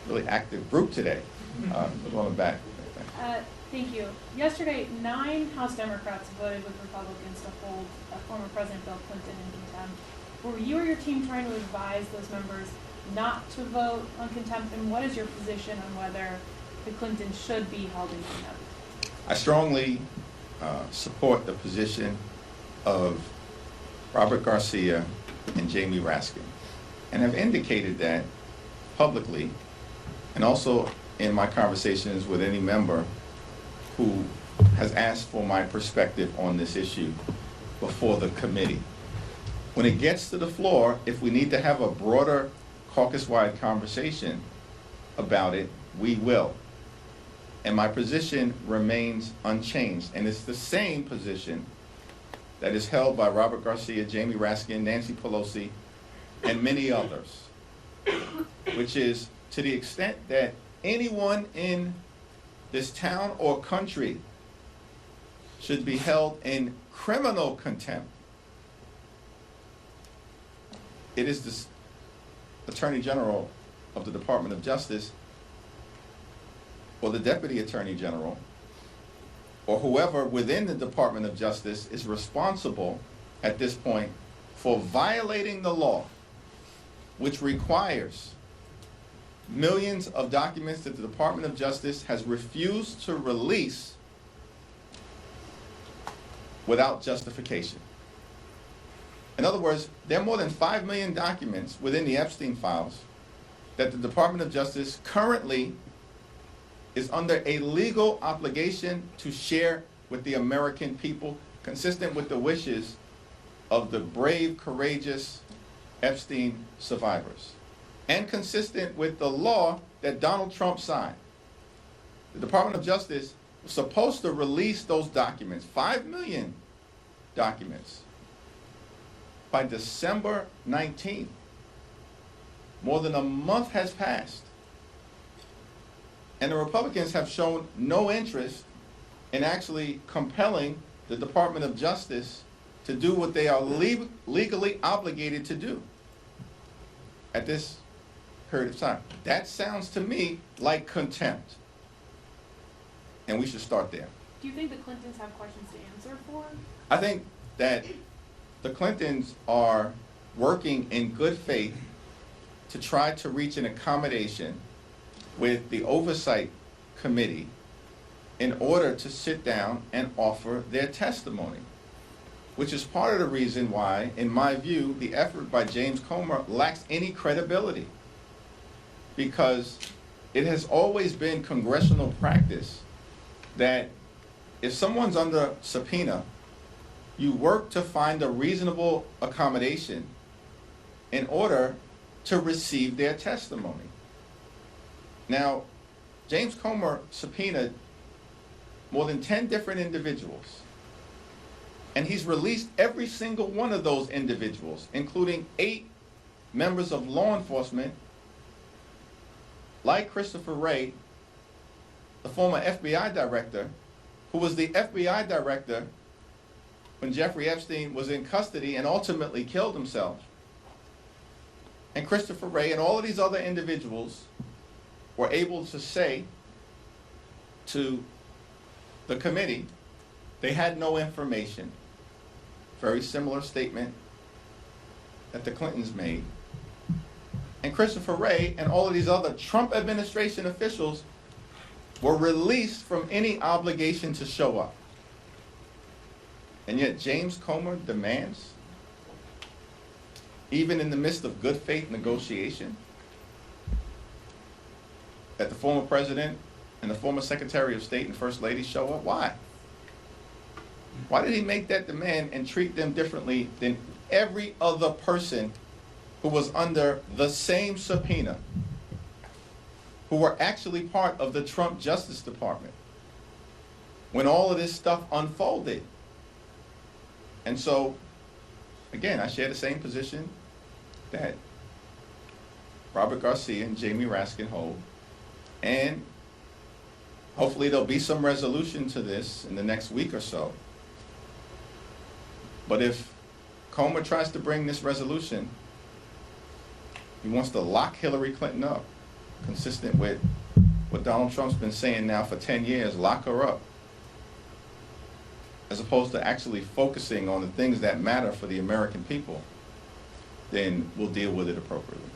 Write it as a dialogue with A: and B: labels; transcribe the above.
A: really active group today. On the back.
B: Thank you. Yesterday, 9 House Democrats voted with Republicans to hold former President Bill Clinton in contempt. Were you or your team trying to advise those members not to vote on contempt, and what is your position on whether the Clintons should be held in contempt?
A: I strongly support the position of Robert Garcia and Jamie Raskin, and have indicated that publicly, and also in my conversations with any member who has asked for my perspective on this issue before the committee. When it gets to the floor, if we need to have a broader caucus-wide conversation about it, we will. And my position remains unchanged, and it's the same position that is held by Robert Garcia, Jamie Raskin, Nancy Pelosi, and many others, which is, to the extent that anyone in this town or country should be held in criminal contempt, it is the Attorney General of the Department of Justice, or the Deputy Attorney General, or whoever within the Department of Justice is responsible at this point for violating the law, which requires millions of documents that the Department of Justice has refused to release without justification. In other words, there are more than 5 million documents within the Epstein files that the Department of Justice currently is under a legal obligation to share with the American people, consistent with the wishes of the brave, courageous Epstein survivors, and consistent with the law that Donald Trump signed. The Department of Justice was supposed to release those documents, 5 million documents, by December 19th. More than a month has passed. And the Republicans have shown no interest in actually compelling the Department of Justice to do what they are legally obligated to do at this period of time. That sounds to me like contempt. And we should start there.
B: Do you think the Clintons have questions to answer for?
A: I think that the Clintons are working in good faith to try to reach an accommodation with the Oversight Committee in order to sit down and offer their testimony, which is part of the reason why, in my view, the effort by James Comer lacks any credibility, because it has always been congressional practice that if someone's under subpoena, you work to find a reasonable accommodation in order to receive their testimony. Now, James Comer subpoenaed more than 10 different individuals, and he's released every single one of those individuals, including 8 members of law enforcement, like Christopher Wray, the former FBI director, who was the FBI director when Jeffrey Epstein was in custody and ultimately killed himself. And Christopher Wray and all of these other individuals were able to say to the committee they had no information. Very similar statement that the Clintons made. And Christopher Wray and all of these other Trump administration officials were released from any obligation to show up. And yet James Comer demands, even in the midst of good faith negotiation, that the former president and the former Secretary of State and First Lady show up. Why? Why did he make that demand and treat them differently than every other person who was under the same subpoena, who were actually part of the Trump Justice Department when all of this stuff unfolded? And so, again, I share the same position that Robert Garcia and Jamie Raskin hold. And hopefully there'll be some resolution to this in the next week or so. But if Comer tries to bring this resolution, he wants to lock Hillary Clinton up consistent with what Donald Trump's been saying now for 10 years, lock her up, as opposed to actually focusing on the things that matter for the American people, then we'll deal with it appropriately.